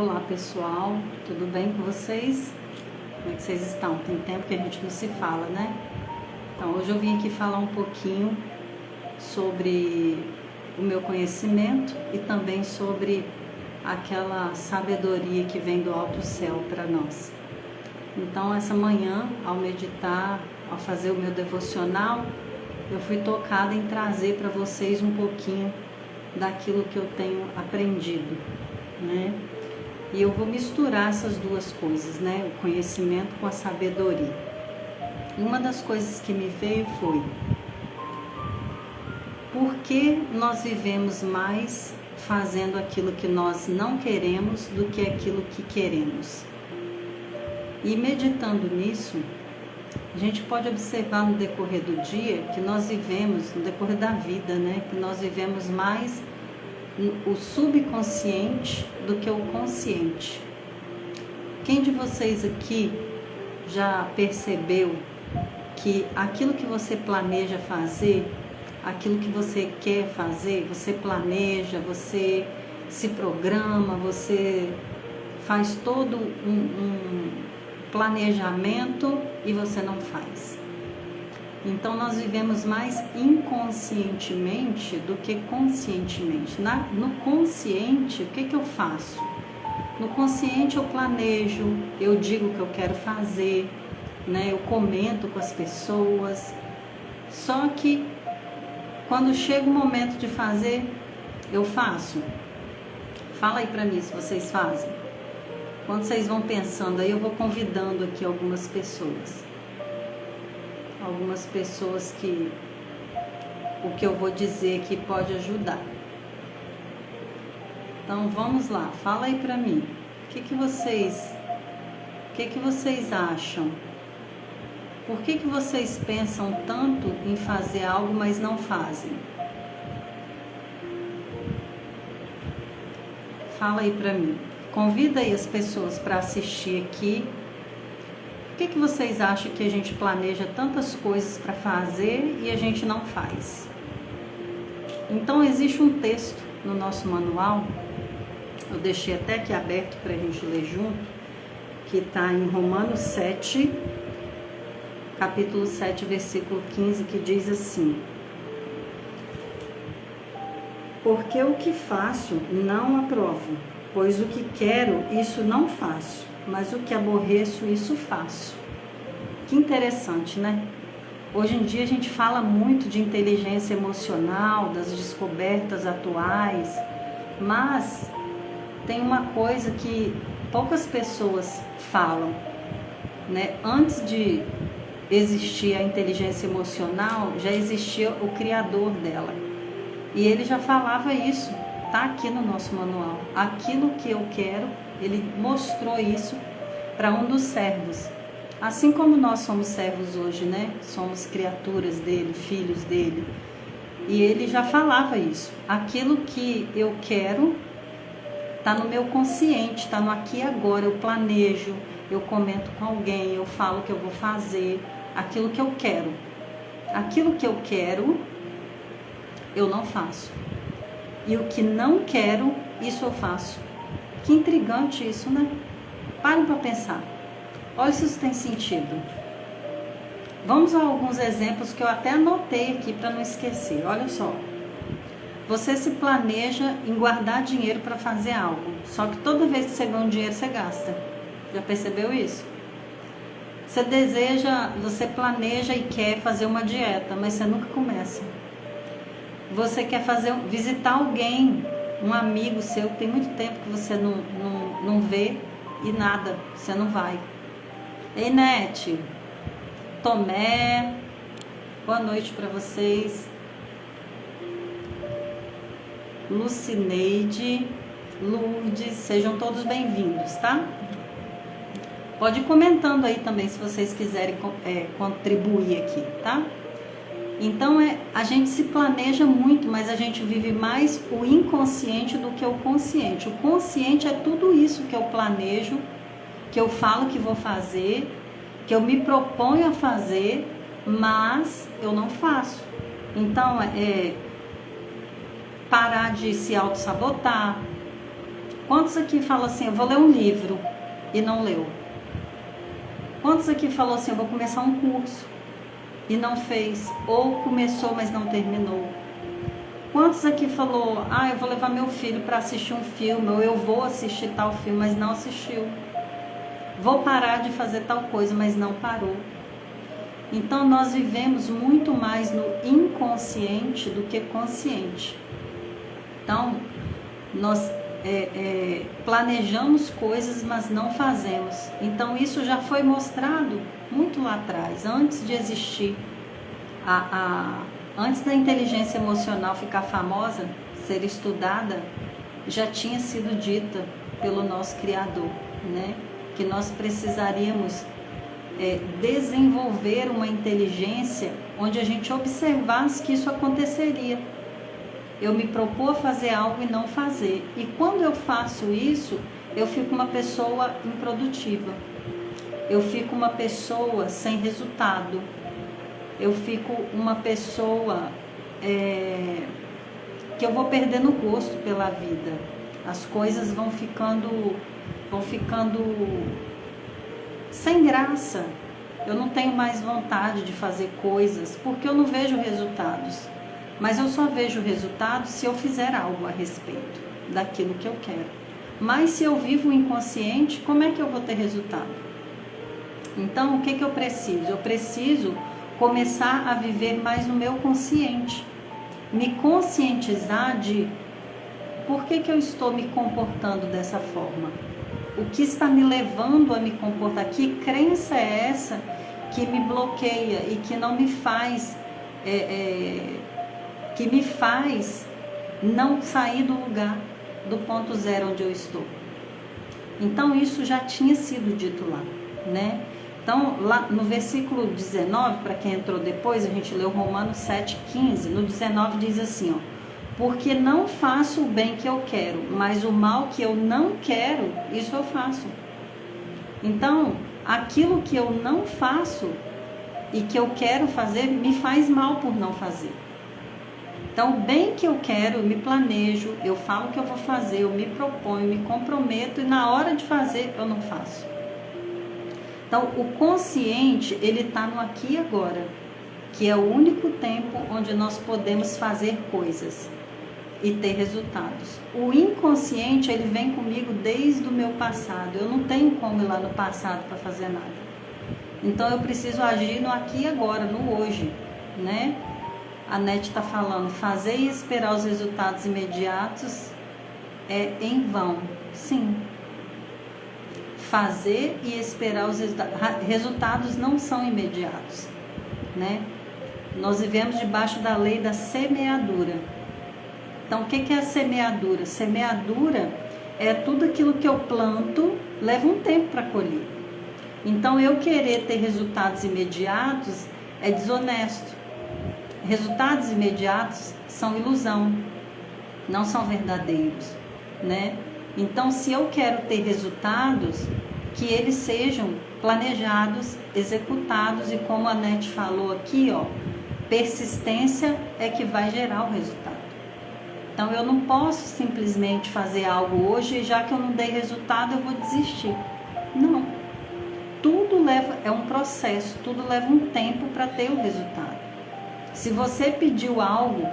Olá pessoal, tudo bem com vocês? Como é que vocês estão? Tem tempo que a gente não se fala, né? Então hoje eu vim aqui falar um pouquinho sobre o meu conhecimento e também sobre aquela sabedoria que vem do alto céu para nós. Então essa manhã, ao meditar, ao fazer o meu devocional, eu fui tocada em trazer para vocês um pouquinho daquilo que eu tenho aprendido, né? E eu vou misturar essas duas coisas, né? O conhecimento com a sabedoria. E uma das coisas que me veio foi: por que nós vivemos mais fazendo aquilo que nós não queremos do que aquilo que queremos? E meditando nisso, a gente pode observar no decorrer do dia que nós vivemos, no decorrer da vida, né? Que nós vivemos mais o subconsciente do que o consciente. Quem de vocês aqui já percebeu que aquilo que você planeja fazer, aquilo que você quer fazer, você planeja, você se programa, você faz todo um planejamento e você não faz? Então nós vivemos mais inconscientemente do que conscientemente. No consciente, o que eu faço? No consciente eu planejo, eu digo o que eu quero fazer, né? Eu comento com as pessoas. Só que quando chega o momento de fazer, eu faço. Fala aí pra mim se vocês fazem. Quando vocês vão pensando aí, eu vou convidando aqui algumas pessoas. Algumas pessoas que o que eu vou dizer aqui pode ajudar. Então vamos lá, fala aí pra mim. O que vocês acham? Por que vocês pensam tanto em fazer algo, mas não fazem? Fala aí pra mim. Convida aí as pessoas para assistir aqui. Por que vocês acham que a gente planeja tantas coisas para fazer e a gente não faz? Então existe um texto no nosso manual, eu deixei até aqui aberto para a gente ler junto, que está em Romanos 7, capítulo 7, versículo 15, que diz assim: porque o que faço não aprovo, pois o que quero, isso não faço, mas o que aborreço, isso faço. Que interessante, né? Hoje em dia a gente fala muito de inteligência emocional, das descobertas atuais, mas tem uma coisa que poucas pessoas falam, né? Antes de existir a inteligência emocional, já existia o criador dela. E ele já falava isso, tá aqui no nosso manual. Aquilo que eu quero, ele mostrou isso para um dos servos. Assim como nós somos servos hoje, né? Somos criaturas dele, filhos dele. E ele já falava isso. Aquilo que eu quero tá no meu consciente, tá no aqui e agora. Eu planejo, eu comento com alguém, eu falo o que eu vou fazer. Aquilo que eu quero. Aquilo que eu quero, eu não faço. E o que não quero, isso eu faço. Que intrigante isso, né? Parem para pensar. Olha se isso tem sentido. Vamos a alguns exemplos que eu até anotei aqui para não esquecer. Olha só. Você se planeja em guardar dinheiro para fazer algo. Só que toda vez que você ganha um dinheiro, você gasta. Já percebeu isso? Você planeja e quer fazer uma dieta, mas você nunca começa. Você quer visitar alguém, um amigo seu, que tem muito tempo que você não vê e nada, você não vai. Ei, Nete, Tomé, boa noite para vocês. Lucineide, Lourdes, sejam todos bem-vindos, tá? Pode ir comentando aí também se vocês quiserem contribuir aqui, tá? Então a gente se planeja muito, mas a gente vive mais o inconsciente do que o consciente. O consciente é tudo isso que eu planejo, que eu falo que vou fazer, que eu me proponho a fazer, mas eu não faço. Então parar de se auto-sabotar, Quantos aqui falam assim, eu vou ler um livro e não leu? Quantos aqui falou assim, eu vou começar um curso e não fez? Ou começou, mas não terminou? Quantos aqui falou, eu vou levar meu filho para assistir um filme, ou eu vou assistir tal filme, mas não assistiu? Vou parar de fazer tal coisa, mas não parou. Então nós vivemos muito mais no inconsciente do que consciente. Então nós planejamos coisas, mas não fazemos. Então isso já foi mostrado muito lá atrás, antes de existir antes da inteligência emocional ficar famosa, ser estudada, já tinha sido dita pelo nosso Criador, né? Que nós precisaríamos desenvolver uma inteligência onde a gente observasse que isso aconteceria. Eu me propor fazer algo e não fazer. E quando eu faço isso, eu fico uma pessoa improdutiva. Eu fico uma pessoa sem resultado. Eu fico uma pessoa que eu vou perdendo gosto pela vida. As coisas vão ficando sem graça. Eu não tenho mais vontade de fazer coisas porque eu não vejo resultados. Mas eu só vejo resultados se eu fizer algo a respeito daquilo que eu quero. Mas se eu vivo inconsciente, como é que eu vou ter resultado? Então, o que eu preciso? Eu preciso começar a viver mais no meu consciente. Me conscientizar de por que eu estou me comportando dessa forma. O que está me levando a me comportar? Que crença é essa que me bloqueia e que não me faz... que me faz não sair do lugar, do ponto zero onde eu estou. Então isso já tinha sido dito lá, né? Então lá no versículo 19, para quem entrou depois, a gente leu Romanos 7,15, no 19 diz assim, porque não faço o bem que eu quero, mas o mal que eu não quero, isso eu faço. Então, aquilo que eu não faço e que eu quero fazer, me faz mal por não fazer. Então, o bem que eu quero, eu me planejo, eu falo o que eu vou fazer, eu me proponho, me comprometo e na hora de fazer, eu não faço. Então, o consciente, ele está no aqui e agora, que é o único tempo onde nós podemos fazer coisas e ter resultados. O inconsciente, ele vem comigo desde o meu passado. Eu não tenho como ir lá no passado para fazer nada. Então, eu preciso agir no aqui e agora, no hoje, né? A Nete está falando, fazer e esperar os resultados imediatos é em vão. Sim. Fazer e esperar os resultados não são imediatos, né? Nós vivemos debaixo da lei da semeadura. Então, o que é a semeadura? Semeadura é tudo aquilo que eu planto, leva um tempo para colher. Então, eu querer ter resultados imediatos é desonesto. Resultados imediatos são ilusão, não são verdadeiros, né? Então, se eu quero ter resultados, que eles sejam planejados, executados e como a Nete falou aqui, persistência é que vai gerar o resultado. Então, eu não posso simplesmente fazer algo hoje e já que eu não dei resultado, eu vou desistir. Não. Tudo é um processo, tudo leva um tempo para ter o resultado. Se você pediu algo,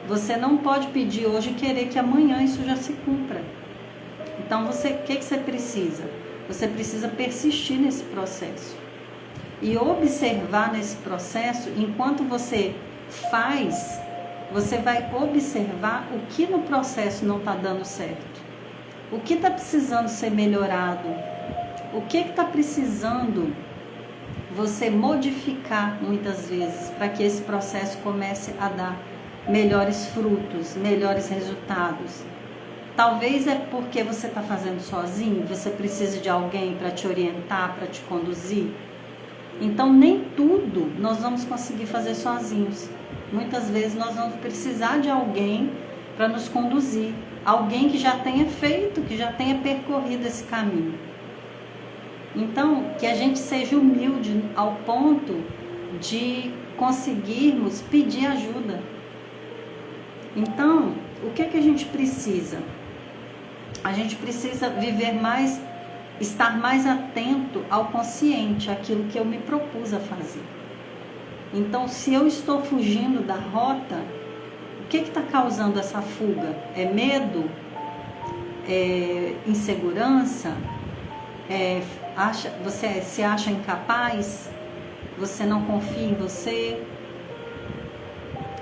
você não pode pedir hoje e querer que amanhã isso já se cumpra. Então, o que você precisa? Você precisa persistir nesse processo. E observar nesse processo, enquanto você faz, você vai observar o que no processo não está dando certo. O que está precisando ser melhorado. O que está precisando você modificar muitas vezes para que esse processo comece a dar melhores frutos, melhores resultados. Talvez é porque você está fazendo sozinho, você precisa de alguém para te orientar, para te conduzir. Então, nem tudo nós vamos conseguir fazer sozinhos. Muitas vezes nós vamos precisar de alguém para nos conduzir. Alguém que já tenha feito, que já tenha percorrido esse caminho. Então, que a gente seja humilde ao ponto de conseguirmos pedir ajuda. Então, o que a gente precisa? A gente precisa viver mais, estar mais atento ao consciente, àquilo que eu me propus a fazer. Então, se eu estou fugindo da rota, o que está causando essa fuga? É medo? É insegurança? Você se acha incapaz? Você não confia em você?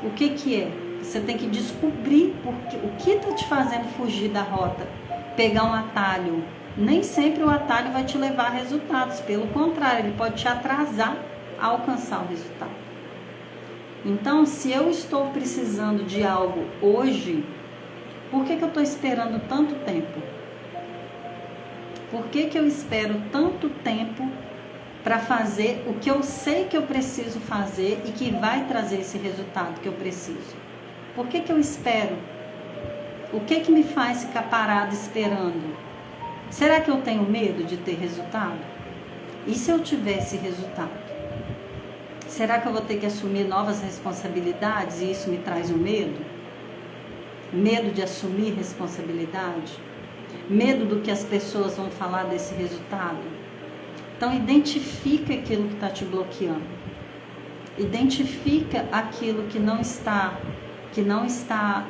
O que é? Você tem que descobrir o que está te fazendo fugir da rota. Pegar um atalho. Nem sempre o atalho vai te levar a resultados. Pelo contrário, ele pode te atrasar a alcançar o resultado. Então, se eu estou precisando de algo hoje, por que eu estou esperando tanto tempo? Por que eu espero tanto tempo para fazer o que eu sei que eu preciso fazer e que vai trazer esse resultado que eu preciso? Por que eu espero? O que me faz ficar parado esperando? Será que eu tenho medo de ter resultado? E se eu tivesse resultado? Será que eu vou ter que assumir novas responsabilidades e isso me traz um medo? Medo de assumir responsabilidade? Medo do que as pessoas vão falar desse resultado? Então, identifica aquilo que está te bloqueando. Identifica aquilo que não está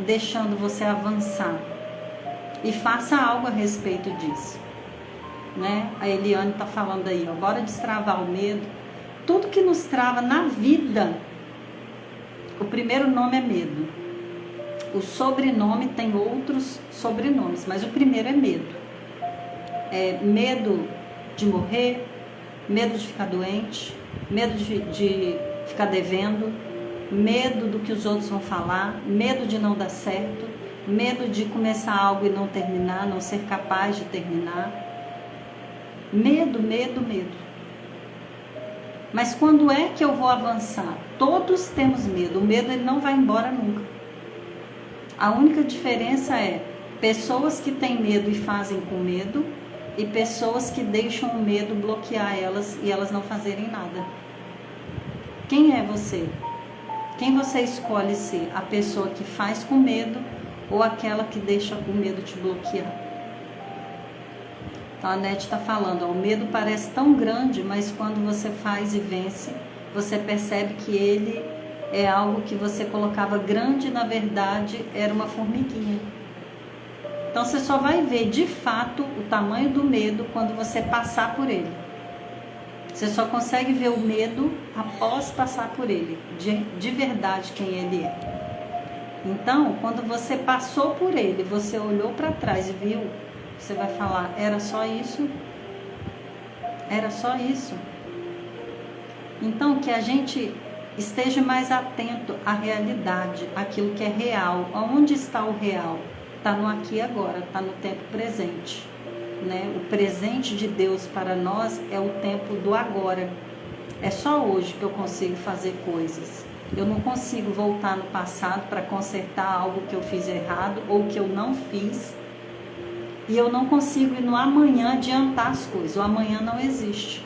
deixando você avançar. E faça algo a respeito disso. Né? A Eliane está falando aí, ó, bora destravar o medo. Tudo que nos trava na vida, o primeiro nome é medo. O sobrenome tem outros sobrenomes, mas o primeiro é medo. É medo de morrer, medo de ficar doente, medo de ficar devendo, medo do que os outros vão falar, medo de não dar certo, medo de começar algo e não terminar, não ser capaz de terminar. Medo, medo, medo. Mas quando é que eu vou avançar? Todos temos medo. O medo ele não vai embora nunca. A única diferença é pessoas que têm medo e fazem com medo e pessoas que deixam o medo bloquear elas e elas não fazerem nada. Quem é você? Quem você escolhe ser? A pessoa que faz com medo ou aquela que deixa o medo te bloquear? Então a Nete está falando, ó, o medo parece tão grande, mas quando você faz e vence, você percebe que ele é algo que você colocava grande, na verdade era uma formiguinha. Então você só vai ver de fato o tamanho do medo quando você passar por ele. Você só consegue ver o medo após passar por ele, de verdade quem ele é. Então, quando você passou por ele, você olhou para trás e viu, você vai falar, era só isso? Era só isso? Então, que a gente esteja mais atento à realidade, àquilo que é real. Onde está o real? Está no aqui e agora, está no tempo presente. Né? O presente de Deus para nós é o tempo do agora. É só hoje que eu consigo fazer coisas. Eu não consigo voltar no passado para consertar algo que eu fiz errado ou que eu não fiz. E eu não consigo ir no amanhã adiantar as coisas. O amanhã não existe.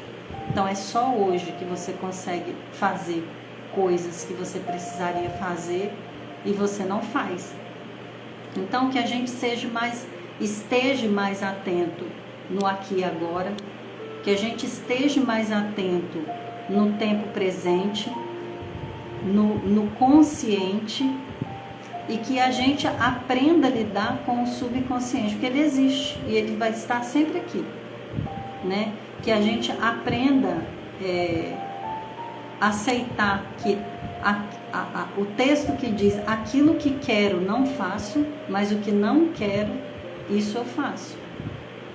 Então é só hoje que você consegue fazer coisas que você precisaria fazer e você não faz. Então que a gente esteja mais atento no aqui e agora, que a gente esteja mais atento no tempo presente, no consciente, e que a gente aprenda a lidar com o subconsciente, porque ele existe e ele vai estar sempre aqui, né? Que a gente aprenda a aceitar que o texto que diz aquilo que quero não faço, mas o que não quero, isso eu faço.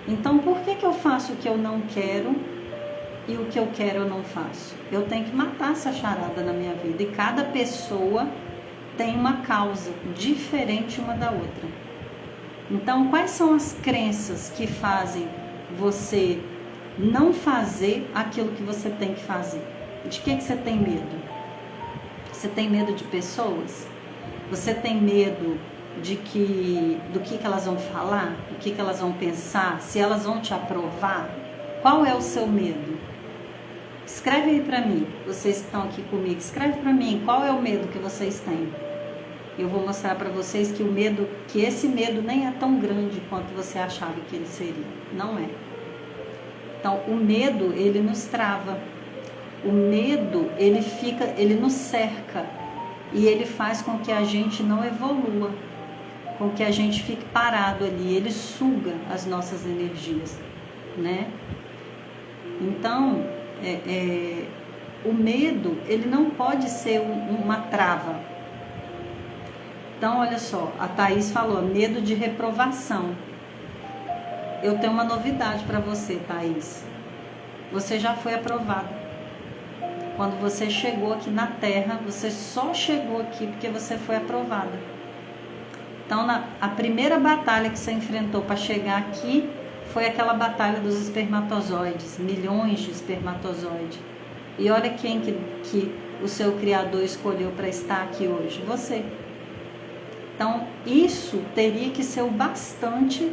Então, por que eu faço o que eu não quero e o que eu quero eu não faço? Eu tenho que matar essa charada na minha vida. E cada pessoa tem uma causa diferente uma da outra. Então, quais são as crenças que fazem você não fazer aquilo que você tem que fazer? De que você tem medo? Você tem medo de pessoas? Você tem medo do que elas vão falar? Do que elas vão pensar? Se elas vão te aprovar? Qual é o seu medo? Escreve aí para mim, vocês que estão aqui comigo, escreve para mim, qual é o medo que vocês têm? Eu vou mostrar para vocês que esse medo nem é tão grande quanto você achava que ele seria. Não é. Então, o medo, ele nos trava. O medo, ele nos cerca. E ele faz com que a gente não evolua. Com que a gente fique parado ali. Ele suga as nossas energias, né? Então, o medo, ele não pode ser uma trava. Então, olha só, a Thaís falou, medo de reprovação. Eu tenho uma novidade para você, Thaís. Você já foi aprovada. Quando você chegou aqui na Terra, você só chegou aqui porque você foi aprovada. Então, a primeira batalha que você enfrentou para chegar aqui foi aquela batalha dos espermatozoides, milhões de espermatozoides. E olha quem que o seu Criador escolheu para estar aqui hoje, você. Então, isso teria que ser o bastante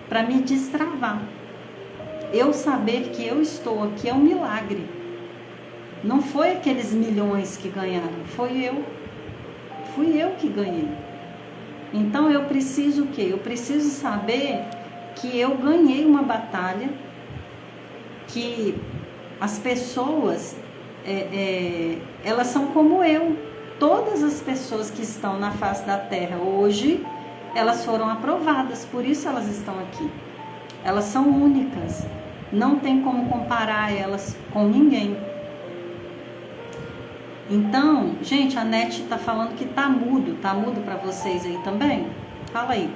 para me destravar. Eu saber que eu estou aqui é um milagre. Não foi aqueles milhões que ganharam, foi eu. Fui eu que ganhei. Então, eu preciso o quê? Eu preciso saber que eu ganhei uma batalha, que as pessoas, elas são como eu. Todas as pessoas que estão na face da Terra hoje, elas foram aprovadas, por isso elas estão aqui. Elas são únicas, não tem como comparar elas com ninguém. Então, gente, a Nete está falando que tá mudo para vocês aí também? Fala aí.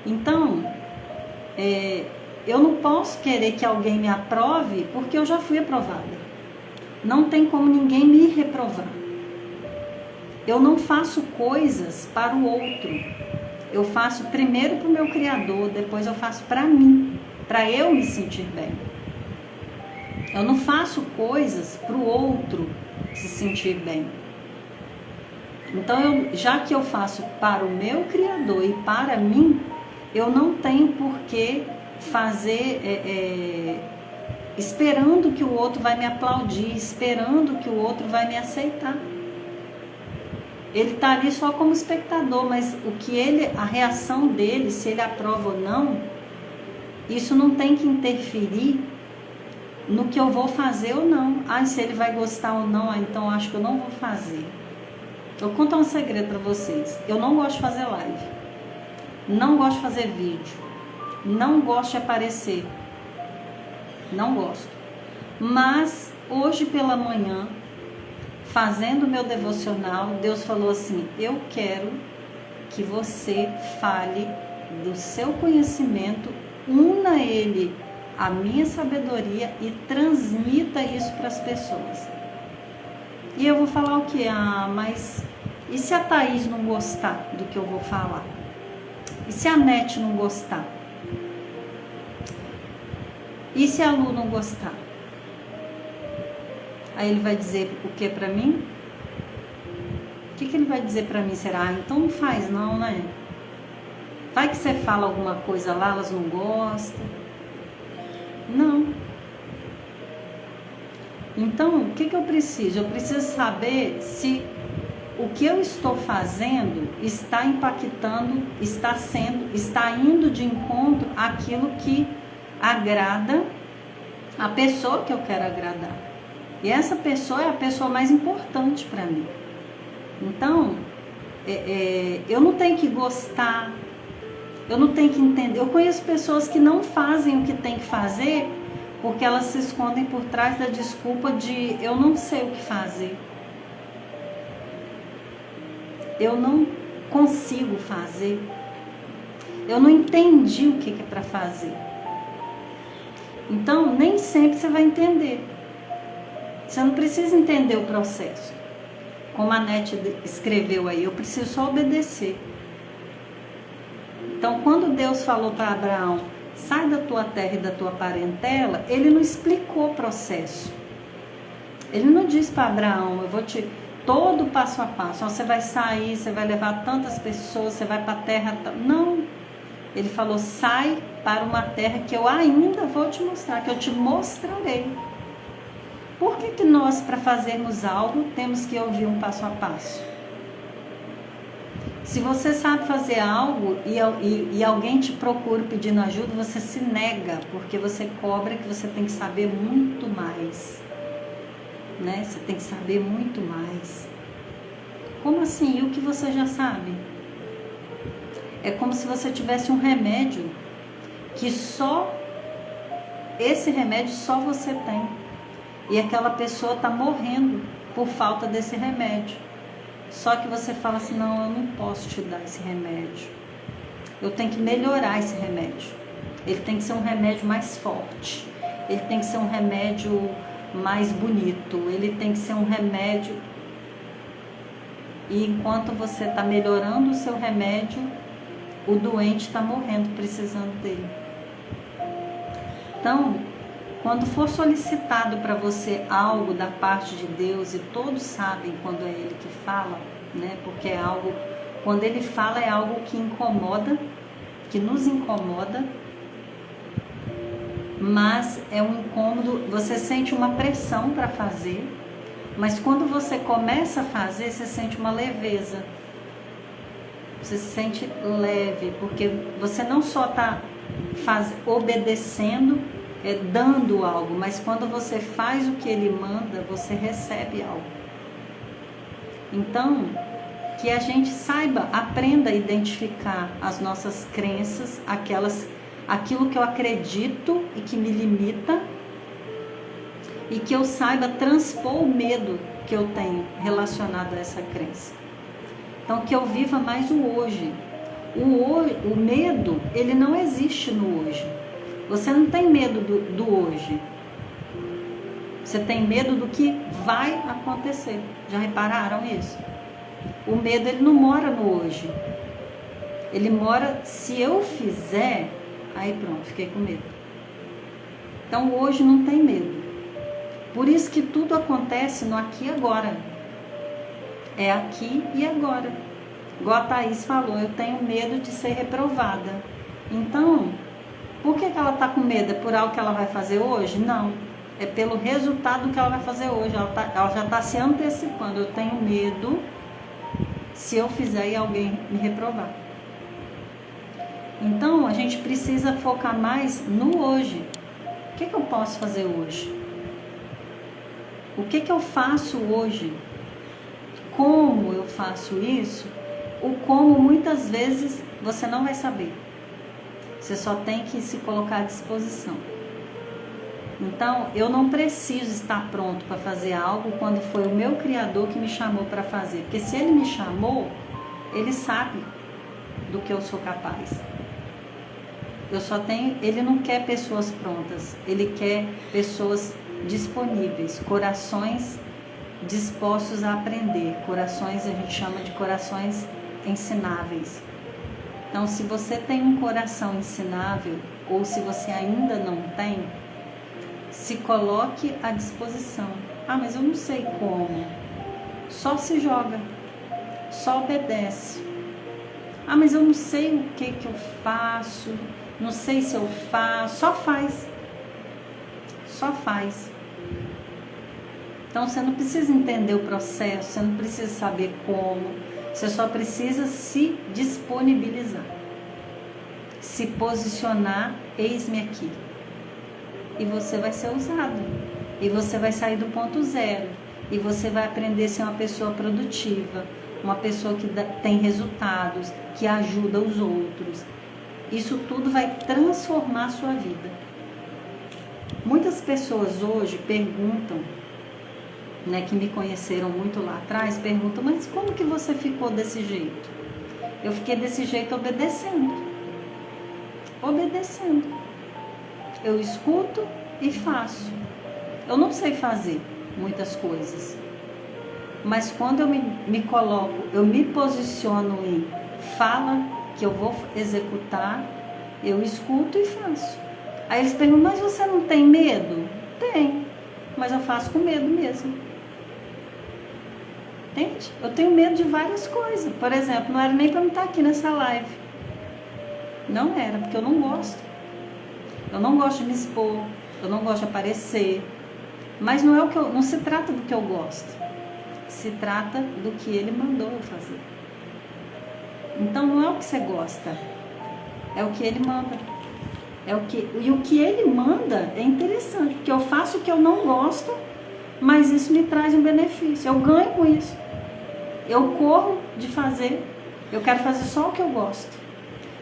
Então, eu não posso querer que alguém me aprove porque eu já fui aprovada. Não tem como ninguém me reprovar. Eu não faço coisas para o outro. Eu faço primeiro para o meu Criador, depois eu faço para mim, para eu me sentir bem. Eu não faço coisas para o outro se sentir bem. Então, já que eu faço para o meu Criador e para mim, eu não tenho por que fazer esperando que o outro vai me aplaudir, esperando que o outro vai me aceitar. Ele está ali só como espectador, mas a reação dele, se ele aprova ou não, isso não tem que interferir no que eu vou fazer ou não. Se ele vai gostar ou não, então acho que eu não vou fazer. Eu vou contar um segredo para vocês. Eu não gosto de fazer live. Não gosto de fazer vídeo. Não gosto de aparecer. Não gosto. Mas hoje pela manhã, fazendo o meu devocional, Deus falou assim: eu quero que você fale do seu conhecimento, una ele à minha sabedoria e transmita isso para as pessoas. E eu vou falar o quê? Mas e se a Thaís não gostar do que eu vou falar? E se a Nete não gostar? E se a Lu não gostar? Aí ele vai dizer o que para mim? O que ele vai dizer para mim? Será? Então não faz não, né? Vai que você fala alguma coisa lá, elas não gostam. Não. Então, o que eu preciso? Eu preciso saber se o que eu estou fazendo está impactando, está indo de encontro àquilo que agrada a pessoa que eu quero agradar. E essa pessoa é a pessoa mais importante para mim. Então, eu não tenho que gostar, eu não tenho que entender. Eu conheço pessoas que não fazem o que tem que fazer porque elas se escondem por trás da desculpa de eu não sei o que fazer. Eu não consigo fazer. Eu não entendi o que é para fazer. Então, nem sempre você vai entender. Você não precisa entender o processo. Como a Nete escreveu aí, eu preciso só obedecer. Então, quando Deus falou para Abraão, sai da tua terra e da tua parentela, ele não explicou o processo. Ele não disse para Abraão, eu vou te... todo passo a passo, você vai sair, você vai levar tantas pessoas, você vai para a terra... Não. Ele falou, sai para uma terra que eu ainda vou te mostrar, que eu te mostrarei. Por que nós, para fazermos algo, temos que ouvir um passo a passo? Se você sabe fazer algo e alguém te procura pedindo ajuda, você se nega, porque você cobra que você tem que saber muito mais, né? Você tem que saber muito mais. Como assim? E o que você já sabe? É como se você tivesse um remédio que só esse remédio só você tem. E aquela pessoa está morrendo por falta desse remédio. Só que você fala assim, não, eu não posso te dar esse remédio. Eu tenho que melhorar esse remédio. Ele tem que ser um remédio mais forte. Ele tem que ser um remédio mais bonito. Ele tem que ser um remédio... E enquanto você está melhorando o seu remédio, o doente está morrendo, precisando dele. Então, quando for solicitado para você algo da parte de Deus, e todos sabem quando é Ele que fala, né? Porque é algo, quando Ele fala é algo que incomoda, que nos incomoda, mas é um incômodo, você sente uma pressão para fazer, mas quando você começa a fazer, você sente uma leveza, você se sente leve, porque você não só está obedecendo, dando algo, mas quando você faz o que Ele manda, você recebe algo. Então, que a gente saiba, aprenda a identificar as nossas crenças, aquilo que eu acredito e que me limita, e que eu saiba transpor o medo que eu tenho relacionado a essa crença. Então, que eu viva mais o hoje. O medo, ele não existe no hoje. Você não tem medo do hoje. Você tem medo do que vai acontecer. Já repararam isso? O medo, ele não mora no hoje. Ele mora, se eu fizer, aí pronto, fiquei com medo. Então, hoje não tem medo. Por isso que tudo acontece no aqui e agora. É aqui e agora. Igual a Thaís falou, eu tenho medo de ser reprovada. Então, por que ela está com medo? É por algo que ela vai fazer hoje? Não. É pelo resultado que ela vai fazer hoje. Ela já está se antecipando. Eu tenho medo se eu fizer e alguém me reprovar. Então, a gente precisa focar mais no hoje. O que eu posso fazer hoje? O que eu faço hoje? Como eu faço isso? O como muitas vezes você não vai saber. Você só tem que se colocar à disposição. Então, eu não preciso estar pronto para fazer algo quando foi o meu Criador que me chamou para fazer. Porque se Ele me chamou, Ele sabe do que eu sou capaz. Ele não quer pessoas prontas. Ele quer pessoas disponíveis, corações dispostos a aprender. Corações, a gente chama de corações ensináveis. Então, se você tem um coração ensinável, ou se você ainda não tem, se coloque à disposição. Ah, mas eu não sei como. Só se joga, só obedece. Ah, mas eu não sei o que eu faço, não sei se eu faço. Só faz. Só faz. Então, você não precisa entender o processo, você não precisa saber como, você só precisa se disponibilizar, se posicionar, eis-me aqui. E você vai ser usado, e você vai sair do ponto zero, e você vai aprender a ser uma pessoa produtiva, uma pessoa que tem resultados, que ajuda os outros. Isso tudo vai transformar a sua vida. Muitas pessoas hoje perguntam, né, que me conheceram muito lá atrás, perguntam, mas como que você ficou desse jeito? Eu fiquei desse jeito obedecendo. Eu escuto e faço. Eu não sei fazer muitas coisas, mas quando eu me coloco, eu me posiciono em fala que eu vou executar, eu escuto e faço. Aí eles perguntam, mas você não tem medo? Tem, mas eu faço com medo mesmo. Entende? Eu tenho medo de várias coisas. Por exemplo, não era nem para eu estar aqui nessa live. Não era, porque eu não gosto. Eu não gosto de me expor, eu não gosto de aparecer. Mas não se trata do que eu gosto. Se trata do que Ele mandou eu fazer. Então não é o que você gosta, é o que ele manda. E o que ele manda é interessante, porque eu faço o que eu não gosto, mas isso me traz um benefício, eu ganho com isso. Eu corro de fazer, eu quero fazer só o que eu gosto.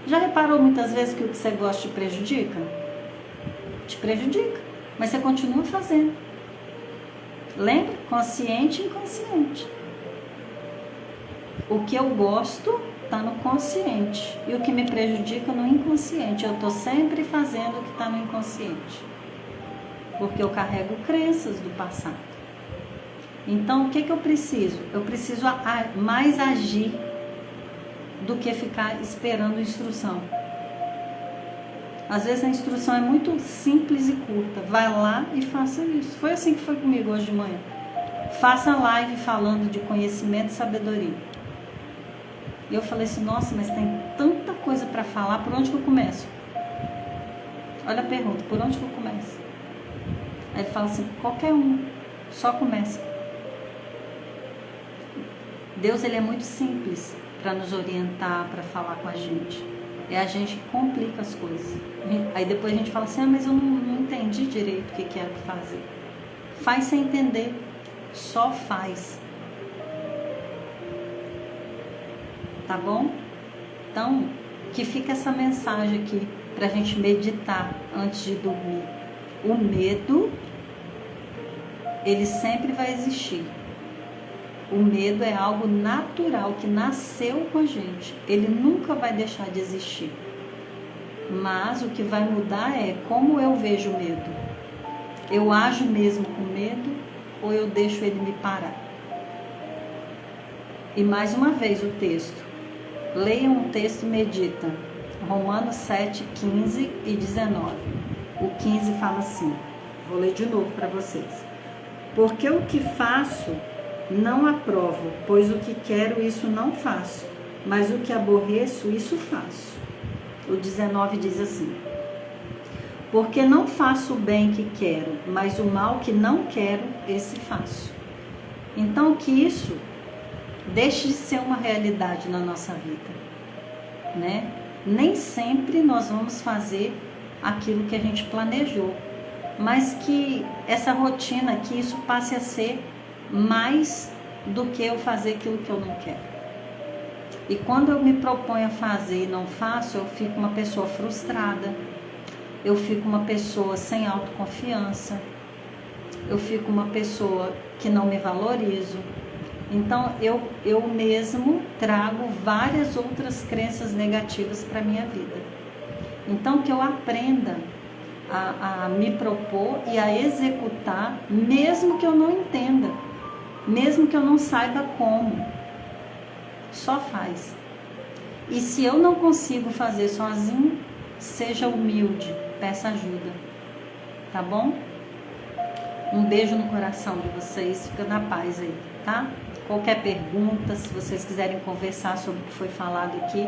Já reparou muitas vezes que o que você gosta te prejudica? Te prejudica, mas você continua fazendo. Lembra? Consciente e inconsciente. O que eu gosto está no consciente e o que me prejudica no inconsciente. Eu estou sempre fazendo o que está no inconsciente, porque eu carrego crenças do passado. Então, o que eu preciso? Eu preciso mais agir do que ficar esperando instrução. Às vezes a instrução é muito simples e curta. Vai lá e faça isso. Foi assim que foi comigo hoje de manhã. Faça live falando de conhecimento e sabedoria. E eu falei assim, nossa, mas tem tanta coisa para falar, por onde que eu começo? Olha a pergunta, por onde que eu começo? Aí ele fala assim, qualquer um, só começa. Deus, ele é muito simples para nos orientar, para falar com a gente. É a gente que complica as coisas. Aí depois a gente fala assim, mas eu não entendi direito o que era para fazer. Faz sem entender, só faz. Tá bom? Então, que fica essa mensagem aqui para a gente meditar antes de dormir. O medo, ele sempre vai existir. O medo é algo natural, que nasceu com a gente. Ele nunca vai deixar de existir. Mas o que vai mudar é como eu vejo o medo. Eu ajo mesmo com medo ou eu deixo ele me parar? E mais uma vez o texto. Leiam o texto e medita. Romanos 7, 15 e 19. O 15 fala assim. Vou ler de novo para vocês. Porque o que faço não aprovo, pois o que quero isso não faço, mas o que aborreço isso faço. O 19 diz assim. Porque não faço o bem que quero, mas o mal que não quero, esse faço. Então que isso deixe de ser uma realidade na nossa vida, né? Nem sempre nós vamos fazer aquilo que a gente planejou, mas que essa rotina, que isso passe a ser mais do que eu fazer aquilo que eu não quero. E quando eu me proponho a fazer e não faço, eu fico uma pessoa frustrada, eu fico uma pessoa sem autoconfiança, eu fico uma pessoa que não me valorizo. Então eu mesmo trago várias outras crenças negativas para a minha vida. Então que eu aprenda a me propor e a executar, mesmo que eu não entenda, mesmo que eu não saiba como. Só faz. E se eu não consigo fazer sozinho, seja humilde, peça ajuda. Tá bom? Um beijo no coração de vocês, fica na paz aí, tá? Qualquer pergunta, se vocês quiserem conversar sobre o que foi falado aqui,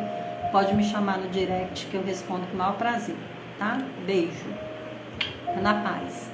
pode me chamar no direct que eu respondo com o maior prazer, tá? Beijo. Fica na paz.